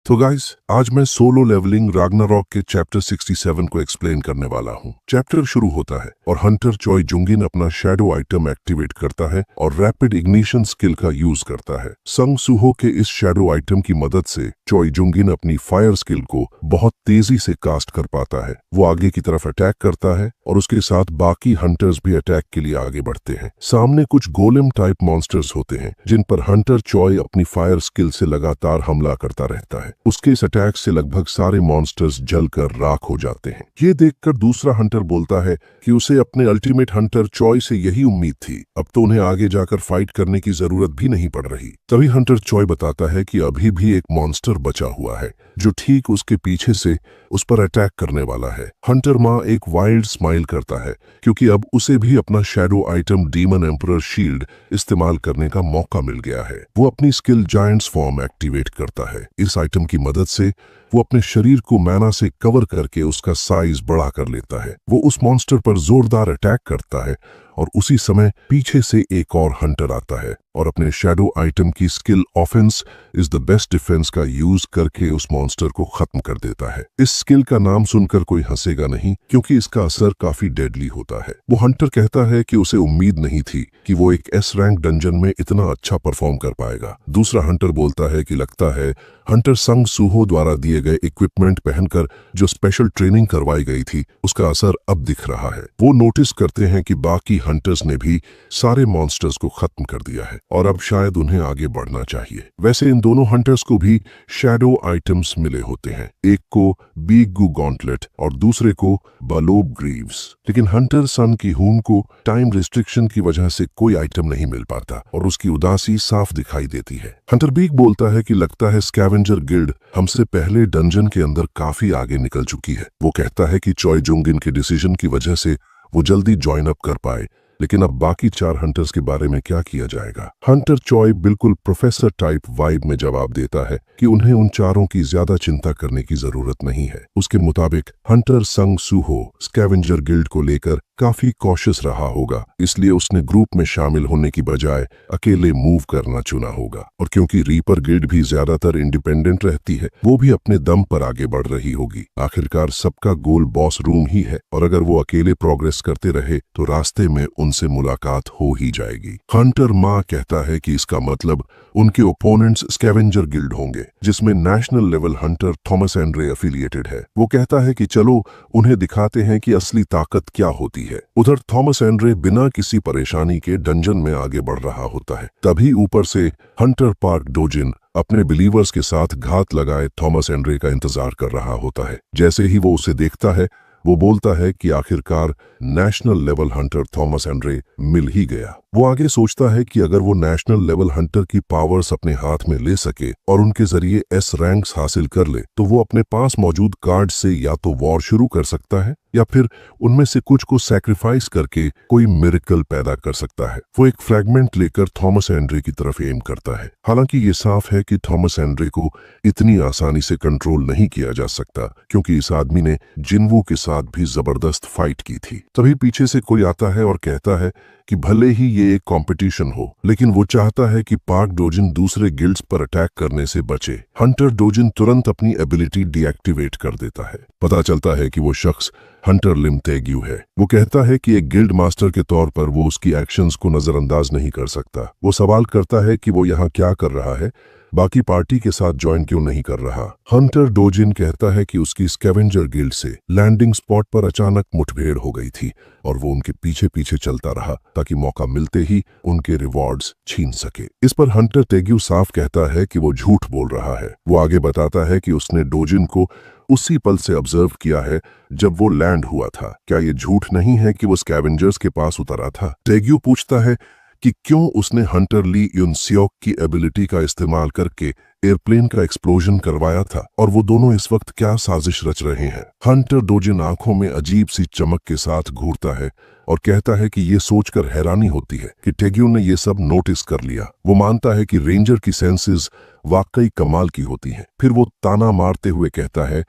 तो गाइस, आज मैं सोलो लेवलिंग राग्नारॉक के चैप्टर 67 को एक्सप्लेन करने वाला हूँ। चैप्टर शुरू होता है और हंटर चॉय जुंगिन अपना शैडो आइटम एक्टिवेट करता है और रैपिड इग्निशन स्किल का यूज करता है। संग सूहो के इस शैडो आइटम की मदद से चॉय जुंगिन अपनी फायर स्किल को बहुत तेजी से कास्ट कर पाता है। वो आगे की तरफ अटैक करता है और उसके साथ बाकी हंटर्स भी अटैक के लिए आगे बढ़ते हैं। सामने कुछ गोलेम टाइप मॉन्स्टर्स होते हैं जिन पर हंटर चॉय अपनी फायर स्किल से लगातार हमला करता रहता है। उसके इस अटैक से लगभग सारे मॉन्स्टर्स जलकर राख हो जाते हैं। ये देखकर दूसरा हंटर बोलता है कि उसे अपने अल्टीमेट हंटर चॉय से यही उम्मीद थी। अब तो उन्हें आगे जाकर फाइट करने की जरूरत भी नहीं पड़ रही। तभी हंटर चॉय बताता है कि अभी भी एक मॉन्स्टर बचा हुआ है जो ठीक उसके पीछे से उस पर अटैक करने वाला है। हंटर माँ एक वाइल्ड स्माइल करता है क्योंकि अब उसे भी अपना shadow item demon emperor shield इस्तेमाल करने का मौका मिल गया है। वो अपनी स्किल जायंट्स फॉर्म एक्टिवेट करता है। इस आइटम की मदद से वो अपने शरीर को मैना से कवर करके उसका साइज बड़ा कर लेता है। वो उस मॉन्स्टर पर जोरदार अटैक करता है और उसी समय पीछे से एक और हंटर आता है और अपने शैडो आइटम की skill offence is the best defence का यूज करके उस मॉन्स्टर को खत्म कर देता है। इस स्किल का नाम सुनकर कोई हंसेगा नहीं क्योंकि इसका असर काफी डेडली होता है। वो हंटर कहता है कि उसे उम्मीद नहीं थी कि वो एक एस रैंक डंजन में इतना अच्छा परफॉर्म कर पाएगा। दूसरा हंटर बोलता है कि लगता है हंटर संग सूहो द्वारा दिए गए इक्विपमेंट पहनकर जो स्पेशल ट्रेनिंग करवाई गई थी उसका असर अब दिख रहा है। वो नोटिस करते हैं कि बाकी हंटर्स ने भी सारे मॉन्स्टर्स को खत्म कर दिया है और अब शायद उन्हें आगे बढ़ना चाहिए। वैसे इन दोनों हंटर्स को भी शैडो आइटम्स मिले होते हैं, एक को बिग गू गॉन्टलेट और दूसरे को बलोब ग्रीव्स। लेकिन हंटर सन की हून को टाइम रिस्ट्रिक्शन की वजह से कोई आइटम नहीं मिल पाता और उसकी उदासी साफ दिखाई देती है। हंटर बिग बोलता है कि लगता है स्कैवेंजर गिल्ड हमसे पहले डंजन के अंदर काफी आगे निकल चुकी है। वो कहता है कि चॉय जुंगिन के डिसीजन की वजह से वो जल्दी ज्वाइन अप कर पाए, लेकिन अब बाकी 4 हंटर्स के बारे में क्या किया जाएगा। हंटर चॉय बिल्कुल प्रोफेसर टाइप वाइब में जवाब देता है कि उन्हें उन चारों की ज्यादा चिंता करने की जरूरत नहीं है। उसके मुताबिक हंटर संग सूहो स्कैवेंजर गिल्ड को लेकर काफी कॉशियस रहा होगा, इसलिए उसने ग्रुप में शामिल होने की बजाय अकेले मूव करना चुना होगा। और क्योंकि रीपर गिल्ड भी ज्यादातर इंडिपेंडेंट रहती है, वो भी अपने दम पर आगे बढ़ रही होगी। आखिरकार सबका गोल बॉस रूम ही है और अगर वो अकेले प्रोग्रेस करते रहे तो रास्ते में उनसे मुलाकात हो ही जाएगी। हंटर माँ कहता है कि इसका मतलब उनके ओपोनेंट्स स्कैवेंजर गिल्ड होंगे जिसमें national level hunter Thomas Andre affiliated है। वो कहता है कि चलो उन्हें दिखाते हैं कि असली ताकत क्या होती है। उधर थॉमस एंड्रे बिना किसी परेशानी के डंजन में आगे बढ़ रहा होता है। तभी ऊपर से हंटर पार्क डोजिन अपने बिलीवर्स के साथ घात लगाए थॉमस एंड्रे का इंतजार कर रहा होता है। जैसे ही वो उसे देखता है वो बोलता है कि आखिरकार national level hunter Thomas Andre मिल ही गया। वो आगे सोचता है कि अगर वो नेशनल लेवल हंटर की पावर्स अपने हाथ में ले सके और उनके जरिए एस रैंक्स हासिल कर ले तो वो अपने पास मौजूद कार्ड से या तो वॉर शुरू कर सकता है या फिर उनमें से कुछ को सैक्रिफाइस करके कोई मिरेकल पैदा कर सकता है। वो एक फ्रैगमेंट लेकर थॉमस एंड्रे की तरफ एम करता है। हालांकि ये साफ है कि थॉमस एंड्रे को इतनी आसानी से कंट्रोल नहीं किया जा सकता क्योंकि इस आदमी ने जिनवू के साथ भी जबरदस्त फाइट की थी। तभी पीछे से कोई आता है और कहता है कि भले ही ये एक कंपटीशन हो, लेकिन वो चाहता है कि पार्क डोजिन दूसरे गिल्ड्स पर अटैक करने से बचे। हंटर डोजिन तुरंत अपनी एबिलिटी डीएक्टिवेट कर देता है। पता चलता है कि वो शख्स हंटर लिम तेग्यू है। वो कहता है कि एक गिल्ड मास्टर के तौर पर वो उसकी एक्शंस को नजरअंदाज नहीं कर सकता। वो सवाल करता है कि वो यहाँ क्या कर रहा है, बाकी पार्टी के साथ ज्वाइन क्यों नहीं कर रहा। हंटर डोजिन कहता है कि उसकी स्कैवेंजर गिल्ड से लैंडिंग स्पॉट पर अचानक मुठभेड़ हो गई थी और वो उनके पीछे पीछे चलता रहा ताकि मौका मिलते ही उनके रिवॉर्ड्स छीन सके। इस पर हंटर तेग्यू साफ कहता है कि वो झूठ बोल रहा है। वो आगे बताता है कि उसने डोजिन को उसी पल से ऑब्जर्व किया है जब वो लैंड हुआ था। क्या ये झूठ नहीं है कि वो स्कैवेंजर्स के पास उतरा था? तेग्यू पूछता है कि क्यों उसने हंटर ली युनसियोक की एबिलिटी का इस्तेमाल करके एयरप्लेन का एक्सप्लोजन करवाया था और वो दोनों इस वक्त क्या साजिश रच रहे हैं। हंटर डोजिन आंखों में अजीब सी चमक के साथ घूरता है और कहता है कि ये सोचकर हैरानी होती है कि टेग्यू ने ये सब नोटिस कर लिया। वो मानता है कि रेंजर की सेंसेस वाकई कमाल की होती हैं। फिर वो ताना मारते हुए कहता है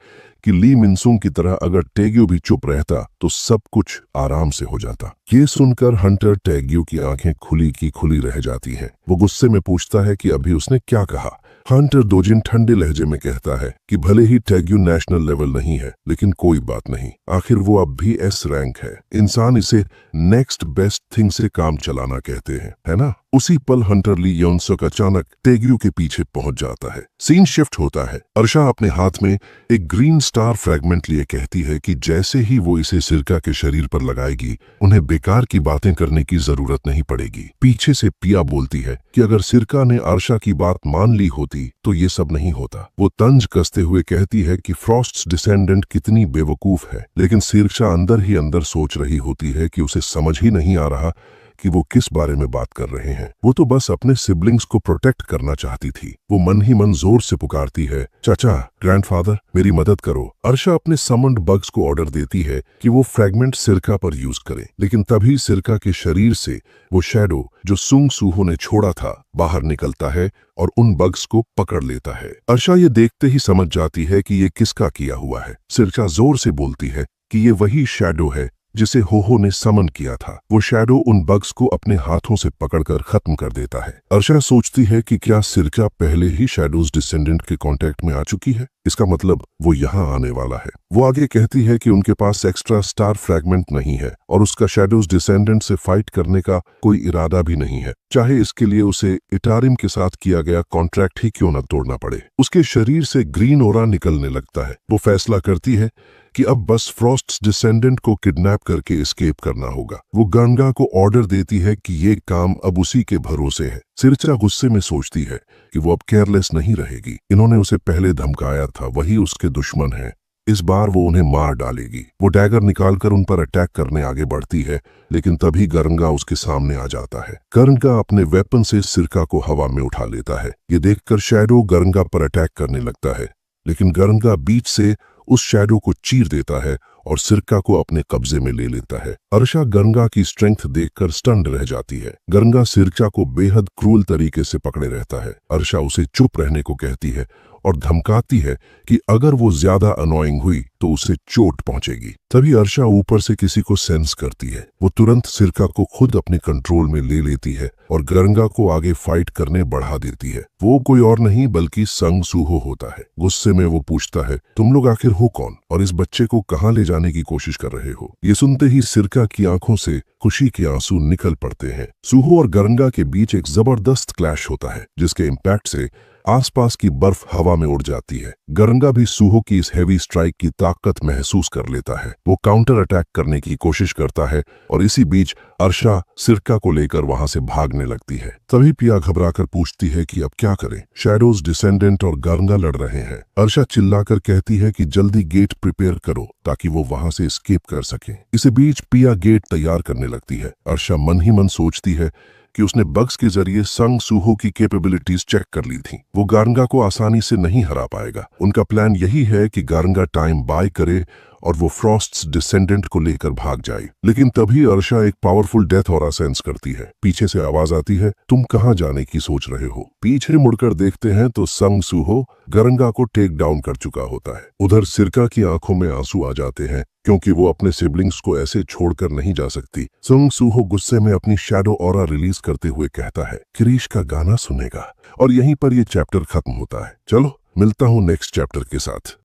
कि ली मिनसुंग की तरह अगर टेग्यू भी चुप रहता तो सब कुछ आराम से हो जाता। ये सुनकर हंटर टेग्यू की आंखें खुली की खुली रह जाती हैं। वो गुस्से में पूछता है कि अभी उसने क्या कहा। हंटर दोजिन ठंडे लहजे में कहता है कि भले ही टैग्यू नेशनल लेवल नहीं है, लेकिन कोई बात नहीं, आखिर वो अब भी एस रैंक है। इंसान इसे नेक्स्ट बेस्ट थिंग से काम चलाना कहते हैं, है ना? उसी पल हंटर ली योनसुक अचानक टैग्यू के पीछे पहुंच जाता है। सीन शिफ्ट होता है। अर्शा अपने हाथ में एक ग्रीन स्टार फ्रैगमेंट लिए कहती है कि जैसे ही वो इसे सिरका के शरीर पर लगाएगी, उन्हें बेकार की बातें करने की जरूरत नहीं पड़ेगी। पीछे से पिया बोलती है कि अगर सिरका ने अर्शा की बात मान ली होती तो ये सब नहीं होता। वो तंज कसते हुए कहती है कि फ्रॉस्ट्स डिसेंडेंट कितनी बेवकूफ है, लेकिन सिरका अंदर ही अंदर सोच रही होती है कि उसे समझ ही नहीं आ रहा कि वो किस बारे में बात कर रहे हैं। वो तो बस अपने सिबलिंग्स को प्रोटेक्ट करना चाहती थी। वो मन ही मन जोर से पुकारती है, चाचा, ग्रैंडफादर, मेरी मदद करो। अर्शा अपने समन्ड बग्स को ऑर्डर देती है कि वो फ्रैगमेंट सिरका पर यूज करें, लेकिन तभी सिरका के शरीर से वो शैडो जो सुंग सूहो ने छोड़ा था बाहर निकलता है और उन बग्स को पकड़ लेता है। अर्शा ये देखते ही समझ जाती है कि ये किसका किया हुआ है। सिरका जोर से बोलती है कि ये वही शैडो है जिसे होहो ने समन किया था। वो शैडो उन बग्स को अपने हाथों से पकड़कर खत्म कर देता है। अर्शा सोचती है कि क्या सिरका पहले ही शैडोज डिसेंडेंट के कांटेक्ट में आ चुकी है? इसका मतलब वो यहाँ आने वाला है। वो आगे कहती है कि उनके पास एक्स्ट्रा स्टार फ्रैगमेंट नहीं है और उसका शैडोज डिसेंडेंट से फाइट करने का कोई इरादा भी नहीं है, चाहे इसके लिए उसे इटारिम के साथ किया गया कॉन्ट्रैक्ट ही क्यों न तोड़ना पड़े। उसके शरीर से ग्रीन ओरा निकलने लगता है। वो फैसला करती है कि अब बस फ्रॉस्ट्स डिसेंडेंट को किडनैप करके एस्केप करना होगा। वो गंगा को ऑर्डर देती है कि ये काम अब उसी के भरोसे है। सिरका गुस्से में सोचती है कि वो अब केयरलेस नहीं रहेगी। इन्होंने उसे पहले धमकाया था, वही उसके दुश्मन है। इस बार वो उन्हें मार डालेगी। वो डैगर निकालकर उन पर अटैक करने आगे बढ़ती है, लेकिन तभी गरंगा उसके सामने आ जाता है। गरंगा अपने वेपन से सिरका को हवा में उठा लेता है। ये देखकर शैडो गरंगा पर अटैक करने लगता है, लेकिन गरंगा बीच से उस शैडो को चीर देता है और सिरका को अपने कब्जे में ले लेता है। अर्शा गरंगा की स्ट्रेंथ देखकर स्टन्ड रह जाती है। गरंगा सिरका को बेहद क्रूल तरीके से पकड़े रहता है। अर्शा उसे चुप रहने को कहती है और धमकाती है कि अगर वो ज्यादा अनोइंग हुई तो उसे चोट पहुंचेगी। तभी अर्शा ऊपर से किसी को सेंस करती है। वो तुरंत सिरका को खुद अपने कंट्रोल में ले लेती है और गरंगा को आगे फाइट करने बढ़ा देती है। वो कोई और नहीं बल्कि संग सूहो होता है। गुस्से में वो पूछता है, तुम लोग आखिर हो कौन और इस बच्चे को कहाँ ले जाने की कोशिश कर रहे हो? ये सुनते ही सिरका की आंखों से खुशी के आंसू निकल पड़ते हैं। सूहो और गरंगा के बीच एक जबरदस्त क्लैश होता है, जिसके इम्पैक्ट से आसपास की बर्फ हवा में उड़ जाती है। गरंगा भी सूहो की इस हेवी स्ट्राइक की ताकत महसूस कर लेता है। वो काउंटर अटैक करने की कोशिश करता है और इसी बीच अर्शा सिरका को लेकर वहां से भागने लगती है। तभी पिया घबराकर पूछती है कि अब क्या करें? शैडोज डिसेंडेंट और गरंगा लड़ रहे हैं। अर्शा चिल्लाकर कहती है कि जल्दी गेट प्रिपेयर करो ताकि वो वहां से एस्केप कर सके। इसी बीच पिया गेट तैयार करने लगती है। अर्शा मन ही मन सोचती है कि उसने बग्स के जरिए संग सूहो की कैपेबिलिटीज चेक कर ली थी। वो गारंगा को आसानी से नहीं हरा पाएगा। उनका प्लान यही है कि गारंगा टाइम बाय करे और वो फ्रॉस्ट्स डिसेंडेंट को लेकर भाग जाए। लेकिन तभी अर्शा एक पावरफुल डेथ ऑरा सेंस करती है। पीछे से आवाज आती है, तुम कहाँ जाने की सोच रहे हो? पीछे मुड़कर देखते हैं तो संग सूहो गरंगा को टेक डाउन कर चुका होता है। उधर सिरका की आंखों में आंसू आ जाते हैं, क्योंकि वो अपने सिबलिंग्स को ऐसे छोड़कर नहीं जा सकती। संग सूहो गुस्से में अपनी शैडो ऑरा रिलीज करते हुए कहता है, क्रिश का गाना सुनेगा। और यहीं पर ये चैप्टर खत्म होता है। चलो मिलता हूँ नेक्स्ट चैप्टर के साथ।